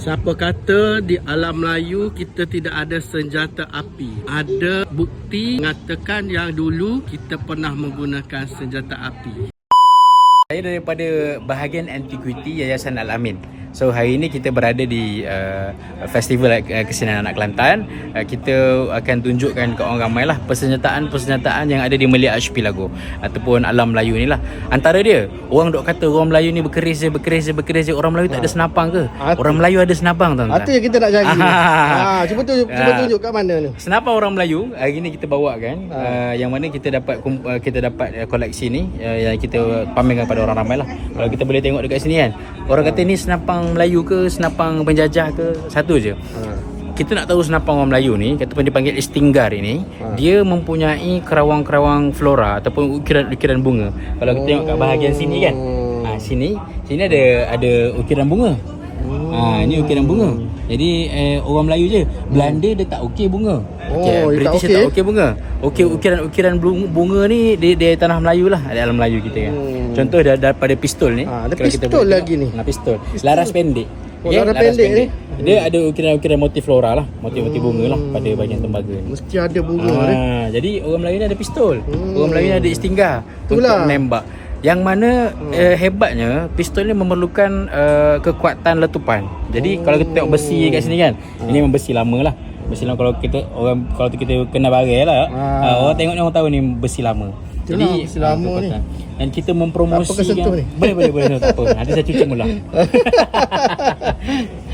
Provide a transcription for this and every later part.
Siapa kata di alam Melayu kita tidak ada senjata api? Ada bukti mengatakan yang dulu kita pernah menggunakan senjata api. Saya daripada bahagian Antiquity Yayasan Al-Amin. So hari ini kita berada di Festival Kesenian Anak Kelantan. Kita akan tunjukkan ke orang ramai lah persenjataan yang ada di Melia Archipelago ataupun alam Melayu ni lah. Antara dia, orang dok kata orang Melayu ni berkeris je. Orang Melayu tak ada senapang ke? Orang Melayu ada senapang, tuan-tuan. Itu yang kita nak cari. Cuba tunjuk kat mana ni. Senapang orang Melayu hari ni kita bawa kan, yang mana kita dapat koleksi ni, yang kita pamerkan pada orang ramai lah. Kalau kita boleh tengok dekat sini kan, orang kata ni senapang Melayu ke, senapang penjajah ke, satu je. Kita nak tahu senapang orang Melayu ni, kata pun dipanggil istinggar ini, dia mempunyai kerawang-kerawang flora ataupun ukiran-ukiran bunga. Kalau kita tengok kat bahagian sini kan, sini ada ukiran bunga. Ini ukiran bunga. Jadi orang Melayu je. Belanda dia tak okey bunga. British tak okey bunga. Ukiran bunga ni di tanah Melayu lah, di alam Melayu kita kan. Contoh daripada pistol ni. Ada pistol lagi ni. Pistol. Laras pendek. Laras pendek ni. Dia ada ukiran-ukiran motif flora lah, motif-motif bunga lah pada bahagian tembaga ni. Mesti ada bunga ni. Jadi orang Melayu ni ada pistol. Orang Melayu ni ada istinggar untuk menembak. Yang mana hebatnya pistol ni memerlukan kekuatan letupan. Jadi kalau kita tengok besi kat sini kan, ini memang besi lama lah. Besi lama kalau kita kena barai lah, orang tengok ni orang tahu ni besi lama. Itulah, jadi besi lama ni. Dan kita mempromosikan ni? Boleh tak apa. Nanti saya cuci mula.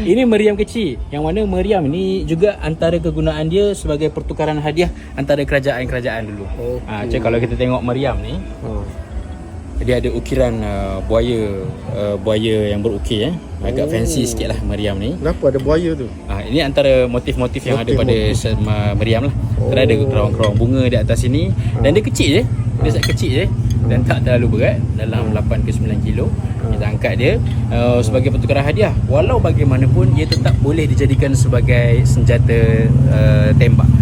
Ini meriam kecil, yang mana meriam ni juga antara kegunaan dia sebagai pertukaran hadiah antara kerajaan-kerajaan dulu. Jadi kalau kita tengok meriam ni, dia ada ukiran buaya yang berukir agak fancy sikit lah meriam ni. Kenapa ada buaya tu? Ini antara motif-motif yang ada pada meriam lah. Ada kerawang-kerawang bunga di atas sini. Dan dia kecil je. Dia sangat kecil je. Dan tak terlalu berat, dalam 8 ke 9 kilo. Kita angkat dia sebagai pertukaran hadiah. Walau bagaimanapun ia tetap boleh dijadikan sebagai senjata tembak.